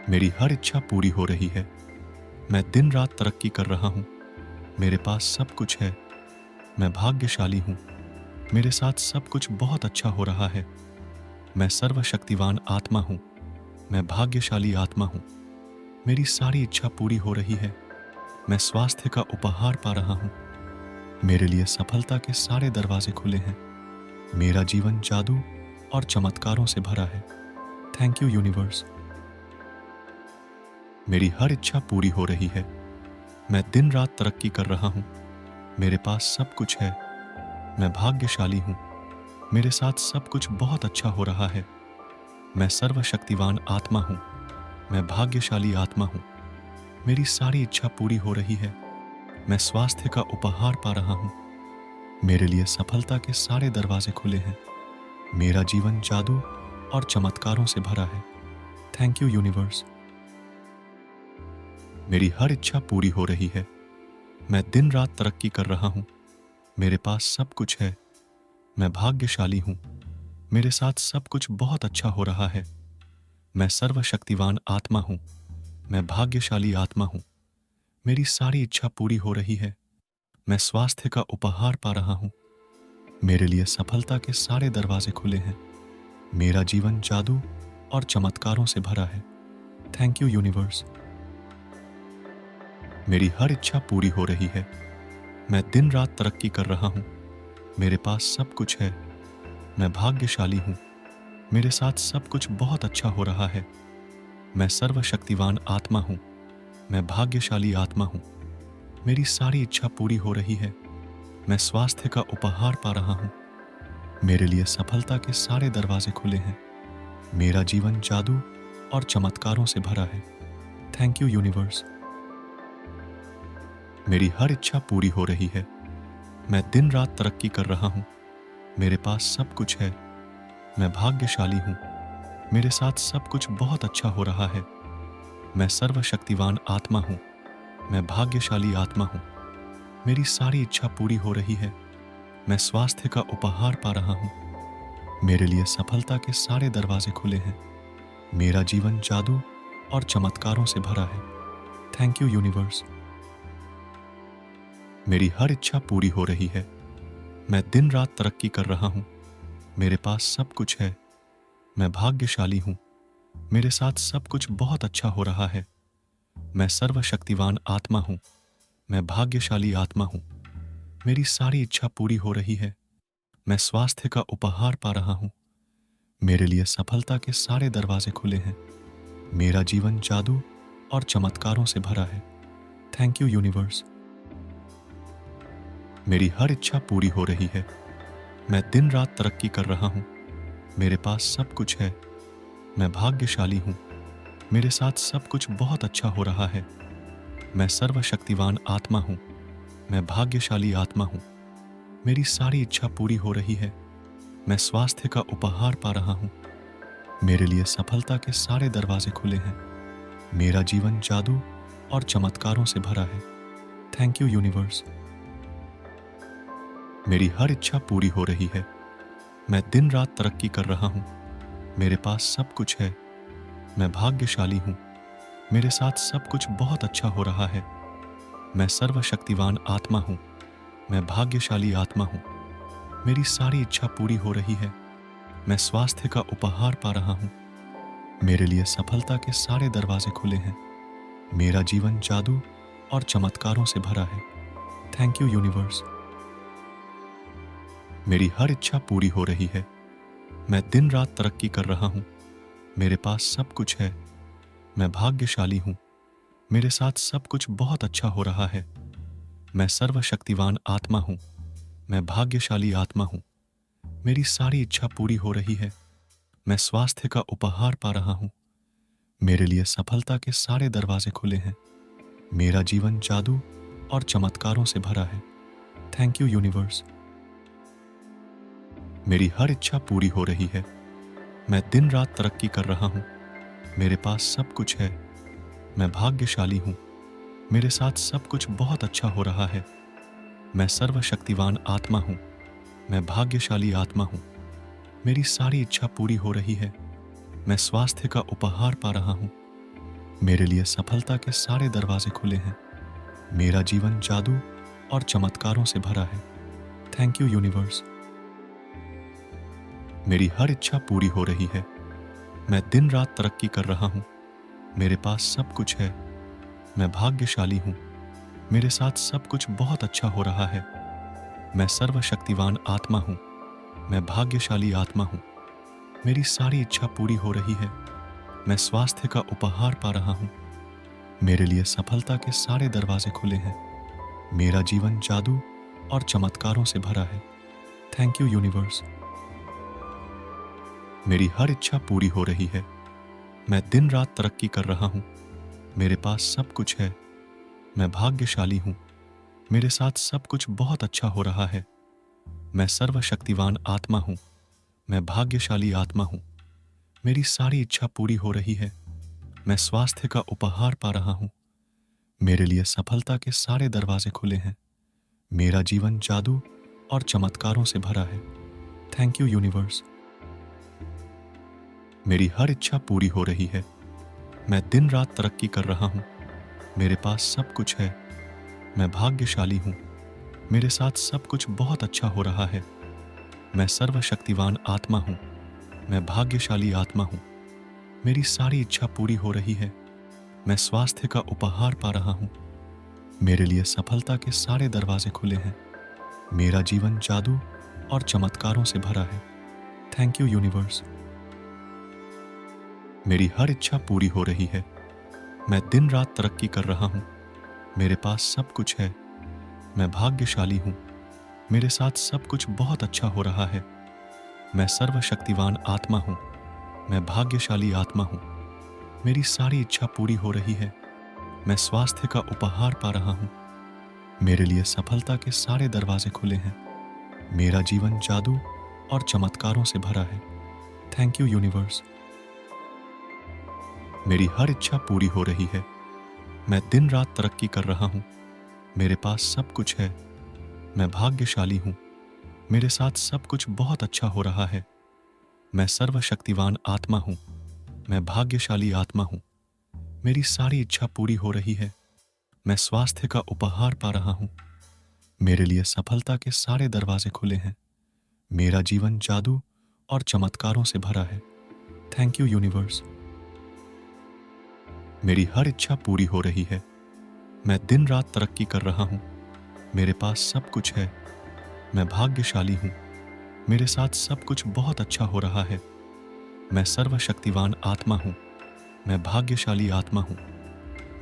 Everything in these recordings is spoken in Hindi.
मेरी हर इच्छा पूरी हो रही है। मैं दिन रात तरक्की कर रहा हूँ। मेरे पास सब कुछ है। मैं भाग्यशाली हूँ। मेरे साथ सब कुछ बहुत अच्छा हो रहा है। मैं सर्वशक्तिवान आत्मा हूँ। मैं भाग्यशाली आत्मा हूँ। मेरी सारी इच्छा पूरी हो रही है। मैं स्वास्थ्य का उपहार पा रहा हूँ। मेरे लिए सफलता के सारे दरवाजे खुले हैं। मेरा जीवन जादू और चमत्कारों से भरा है। Thank you universe. मेरी हर इच्छा पूरी हो रही है। मैं दिन रात तरक्की कर रहा हूँ। मेरे पास सब कुछ है। मैं भाग्यशाली हूँ। मेरे साथ सब कुछ बहुत अच्छा हो रहा है। मैं सर्वशक्तिवान आत्मा हूँ। मैं भाग्यशाली आत्मा हूँ। मेरी सारी इच्छा पूरी हो रही है। मैं स्वास्थ्य का उपहार पा रहा हूँ। मेरे लिए सफलता के सारे दरवाजे खुले हैं। मेरा जीवन जादू और चमत्कारों से भरा है। Thank you universe. मेरी हर इच्छा पूरी हो रही है। मैं दिन रात तरक्की कर रहा हूँ। मेरे पास सब कुछ है। मैं भाग्यशाली हूँ। मेरे साथ सब कुछ बहुत अच्छा हो रहा है। मैं सर्वशक्तिवान आत्मा हूँ। मैं भाग्यशाली आत्मा हूँ। मेरी सारी इच्छा पूरी हो रही है। मैं स्वास्थ्य का उपहार पा रहा हूँ। मेरे लिए सफलता के सारे दरवाजे खुले हैं। मेरा जीवन जादू और चमत्कारों से भरा है। Thank you universe. मेरी हर इच्छा पूरी हो रही है। मैं दिन रात तरक्की कर रहा हूँ। मेरे पास सब कुछ है। मैं भाग्यशाली हूँ। मेरे साथ सब कुछ बहुत अच्छा हो रहा है। मैं सर्वशक्तिवान आत्मा हूँ। मैं भाग्यशाली आत्मा हूँ। मेरी सारी इच्छा पूरी हो रही है। मैं स्वास्थ्य का उपहार पा रहा हूँ। मेरे लिए सफलता के सारे दरवाजे खुले हैं। मेरा जीवन जादू और चमत्कारों से भरा है। Thank you universe. मेरी हर इच्छा पूरी हो रही है। मैं दिन रात तरक्की कर रहा हूँ। मेरे पास सब कुछ है। मैं भाग्यशाली हूँ। मेरे साथ सब कुछ बहुत अच्छा हो रहा है। मैं सर्वशक्तिवान आत्मा हूँ। मैं भाग्यशाली आत्मा हूँ। मेरी सारी इच्छा पूरी हो रही है। मैं स्वास्थ्य का उपहार पा रहा हूँ। मेरे लिए सफलता के सारे दरवाजे खुले हैं। मेरा जीवन जादू और चमत्कारों से भरा है। Thank you universe. मेरी हर इच्छा पूरी हो रही है। मैं दिन रात तरक्की कर रहा हूँ। मेरे पास सब कुछ है। मैं भाग्यशाली हूँ। मेरे साथ सब कुछ बहुत अच्छा हो रहा है। मैं सर्वशक्तिवान आत्मा हूँ। मैं भाग्यशाली आत्मा हूँ। मेरी सारी इच्छा पूरी हो रही है। मैं स्वास्थ्य का उपहार पा रहा हूँ। मेरे लिए सफलता के सारे दरवाजे खुले हैं। मेरा जीवन जादू और चमत्कारों से भरा है। Thank you universe. मेरी हर इच्छा पूरी हो रही है। मैं दिन रात तरक्की कर रहा हूँ। मेरे पास सब कुछ है। मैं भाग्यशाली हूँ। मेरे साथ सब कुछ बहुत अच्छा हो रहा है। मैं सर्वशक्तिवान आत्मा हूँ। मैं भाग्यशाली आत्मा हूँ। मेरी सारी इच्छा पूरी हो रही है। मैं स्वास्थ्य का उपहार पा रहा हूँ। मेरे लिए सफलता के सारे दरवाजे खुले हैं। मेरा जीवन जादू और चमत्कारों से भरा है। Thank you universe. मेरी हर इच्छा पूरी हो रही है। मैं दिन रात तरक्की कर रहा हूँ। मेरे पास सब कुछ है। मैं भाग्यशाली हूँ। मेरे साथ सब कुछ बहुत अच्छा हो रहा है। मैं सर्वशक्तिवान आत्मा हूँ। मैं भाग्यशाली आत्मा हूँ। मेरी सारी इच्छा पूरी हो रही है। मैं स्वास्थ्य का उपहार पा रहा हूँ। मेरे लिए सफलता के सारे दरवाजे खुले हैं। मेरा जीवन जादू और चमत्कारों से भरा है। Thank you universe. मेरी हर इच्छा पूरी हो रही है। मैं दिन रात तरक्की कर रहा हूँ। मेरे पास सब कुछ है। मैं भाग्यशाली हूँ। मेरे साथ सब कुछ बहुत अच्छा हो रहा है। मैं सर्वशक्तिवान आत्मा हूँ। मैं भाग्यशाली आत्मा हूँ। मेरी सारी इच्छा पूरी हो रही है। मैं स्वास्थ्य का उपहार पा रहा हूँ। मेरे लिए सफलता के सारे दरवाजे खुले हैं। मेरा जीवन जादू और चमत्कारों से भरा है। Thank you universe. मेरी हर इच्छा पूरी हो रही है। मैं दिन रात तरक्की कर रहा हूँ। मेरे पास सब कुछ है। मैं भाग्यशाली हूँ। मेरे साथ सब कुछ बहुत अच्छा हो रहा है। मैं सर्वशक्तिवान आत्मा हूँ। मैं भाग्यशाली आत्मा हूँ। मेरी सारी इच्छा पूरी हो रही है। मैं स्वास्थ्य का उपहार पा रहा हूँ। मेरे लिए सफलता के सारे दरवाजे खुले हैं। मेरा जीवन जादू और चमत्कारों से भरा है। Thank you universe. मेरी हर इच्छा पूरी हो रही है। मैं दिन रात तरक्की कर रहा हूँ। मेरे पास सब कुछ है। मैं भाग्यशाली हूँ। मेरे साथ सब कुछ बहुत अच्छा हो रहा है। मैं सर्वशक्तिवान आत्मा हूँ। मैं भाग्यशाली आत्मा हूँ। मेरी सारी इच्छा पूरी हो रही है। मैं स्वास्थ्य का उपहार पा रहा हूँ। मेरे लिए सफलता के सारे दरवाजे खुले हैं। मेरा जीवन जादू और चमत्कारों से भरा है। Thank you universe. मेरी हर इच्छा पूरी हो रही है। मैं दिन रात तरक्की कर रहा हूँ। मेरे पास सब कुछ है। मैं भाग्यशाली हूँ। मेरे साथ सब कुछ बहुत अच्छा हो रहा है। मैं सर्वशक्तिवान आत्मा हूँ। मैं भाग्यशाली आत्मा हूँ। मेरी सारी इच्छा पूरी हो रही है। मैं स्वास्थ्य का उपहार पा रहा हूँ। मेरे लिए सफलता के सारे दरवाजे खुले हैं। मेरा जीवन जादू और चमत्कारों से भरा है। Thank you universe. मेरी हर इच्छा पूरी हो रही है। मैं दिन रात तरक्की कर रहा हूँ। मेरे पास सब कुछ है। मैं भाग्यशाली हूँ। मेरे साथ सब कुछ बहुत अच्छा हो रहा है। मैं सर्वशक्तिवान आत्मा हूँ। मैं भाग्यशाली आत्मा हूँ। मेरी सारी इच्छा पूरी हो रही है। मैं स्वास्थ्य का उपहार पा रहा हूँ। मेरे लिए सफलता के सारे दरवाजे खुले हैं। मेरा जीवन जादू और चमत्कारों से भरा है। Thank you universe. मेरी हर इच्छा पूरी हो रही है। मैं दिन रात तरक्की कर रहा हूँ। मेरे पास सब कुछ है। मैं भाग्यशाली हूँ। मेरे साथ सब कुछ बहुत अच्छा हो रहा है। मैं सर्वशक्तिवान आत्मा हूँ। मैं भाग्यशाली आत्मा हूँ। मेरी सारी इच्छा पूरी हो रही है। मैं स्वास्थ्य का उपहार पा रहा हूँ। मेरे लिए सफलता के सारे दरवाजे खुले हैं। मेरा जीवन जादू और चमत्कारों से भरा है। Thank you universe. मेरी हर इच्छा पूरी हो रही है। मैं दिन रात तरक्की कर रहा हूँ। मेरे पास सब कुछ है। मैं भाग्यशाली हूँ। मेरे साथ सब कुछ बहुत अच्छा हो रहा है। मैं सर्वशक्तिवान आत्मा हूँ। मैं भाग्यशाली आत्मा हूँ। मेरी सारी इच्छा पूरी हो रही है। मैं स्वास्थ्य का उपहार पा रहा हूँ। मेरे लिए सफलता के सारे दरवाजे खुले हैं। मेरा जीवन जादू और चमत्कारों से भरा है। Thank you universe. मेरी हर इच्छा पूरी हो रही है। मैं दिन रात तरक्की कर रहा हूँ। मेरे पास सब कुछ है। मैं भाग्यशाली हूँ। मेरे साथ सब कुछ बहुत अच्छा हो रहा है। मैं सर्वशक्तिवान आत्मा हूँ। मैं भाग्यशाली आत्मा हूँ।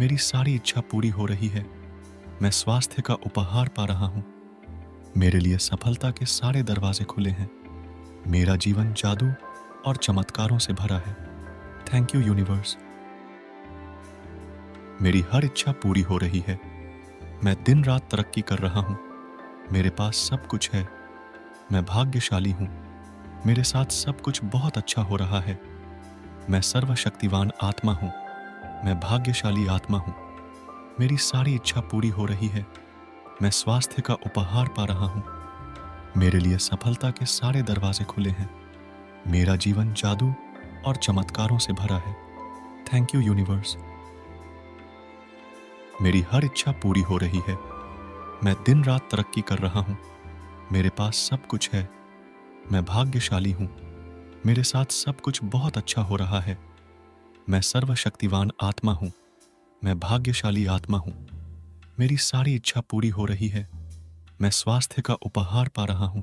मेरी सारी इच्छा पूरी हो रही है। मैं स्वास्थ्य का उपहार पा रहा हूँ। मेरे लिए सफलता के सारे दरवाजे खुले हैं। मेरा जीवन जादू और चमत्कारों से भरा है। Thank you universe. मेरी हर इच्छा पूरी हो रही है। मैं दिन रात तरक्की कर रहा हूँ। मेरे पास सब कुछ है। मैं भाग्यशाली हूँ। मेरे साथ सब कुछ बहुत अच्छा हो रहा है। मैं सर्वशक्तिवान आत्मा हूँ। मैं भाग्यशाली आत्मा हूँ। मेरी सारी इच्छा पूरी हो रही है। मैं स्वास्थ्य का उपहार पा रहा हूँ। मेरे लिए सफलता के सारे दरवाजे खुले हैं। मेरा जीवन जादू और चमत्कारों से भरा है। Thank you universe. मेरी हर इच्छा पूरी हो रही है। मैं दिन रात तरक्की कर रहा हूँ। मेरे पास सब कुछ है। मैं भाग्यशाली हूँ। मेरे साथ सब कुछ बहुत अच्छा हो रहा है। मैं सर्वशक्तिवान आत्मा हूँ। मैं भाग्यशाली आत्मा हूँ। मेरी सारी इच्छा पूरी हो रही है। मैं स्वास्थ्य का उपहार पा रहा हूँ।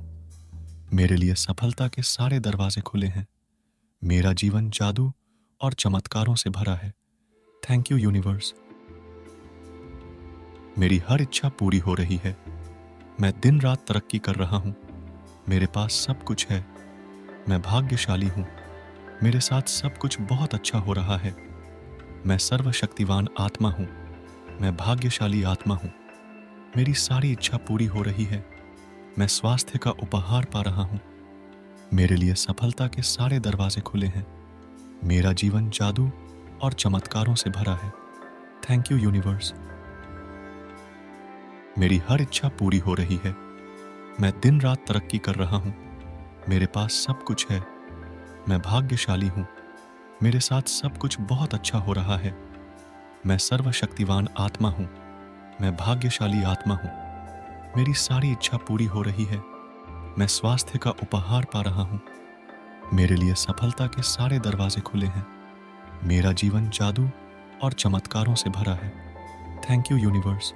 मेरे लिए सफलता के सारे दरवाजे खुले हैं। मेरा जीवन जादू और चमत्कारों से भरा है। Thank you universe. मेरी हर इच्छा पूरी हो रही है। मैं दिन रात तरक्की कर रहा हूँ। मेरे पास सब कुछ है। मैं भाग्यशाली हूँ। मेरे साथ सब कुछ बहुत अच्छा हो रहा है। मैं सर्वशक्तिवान आत्मा हूँ। मैं भाग्यशाली आत्मा हूँ। मेरी सारी इच्छा पूरी हो रही है। मैं स्वास्थ्य का उपहार पा रहा हूँ। मेरे लिए सफलता के सारे दरवाजे खुले हैं। मेरा जीवन जादू और चमत्कारों से भरा है। Thank you universe. मेरी हर इच्छा पूरी हो रही है। मैं दिन रात तरक्की कर रहा हूँ। मेरे पास सब कुछ है। मैं भाग्यशाली हूँ। मेरे साथ सब कुछ बहुत अच्छा हो रहा है। मैं सर्वशक्तिवान आत्मा हूँ। मैं भाग्यशाली आत्मा हूँ। मेरी सारी इच्छा पूरी हो रही है। मैं स्वास्थ्य का उपहार पा रहा हूँ। मेरे लिए सफलता के सारे दरवाजे खुले हैं। मेरा जीवन जादू और चमत्कारों से भरा है। Thank you universe.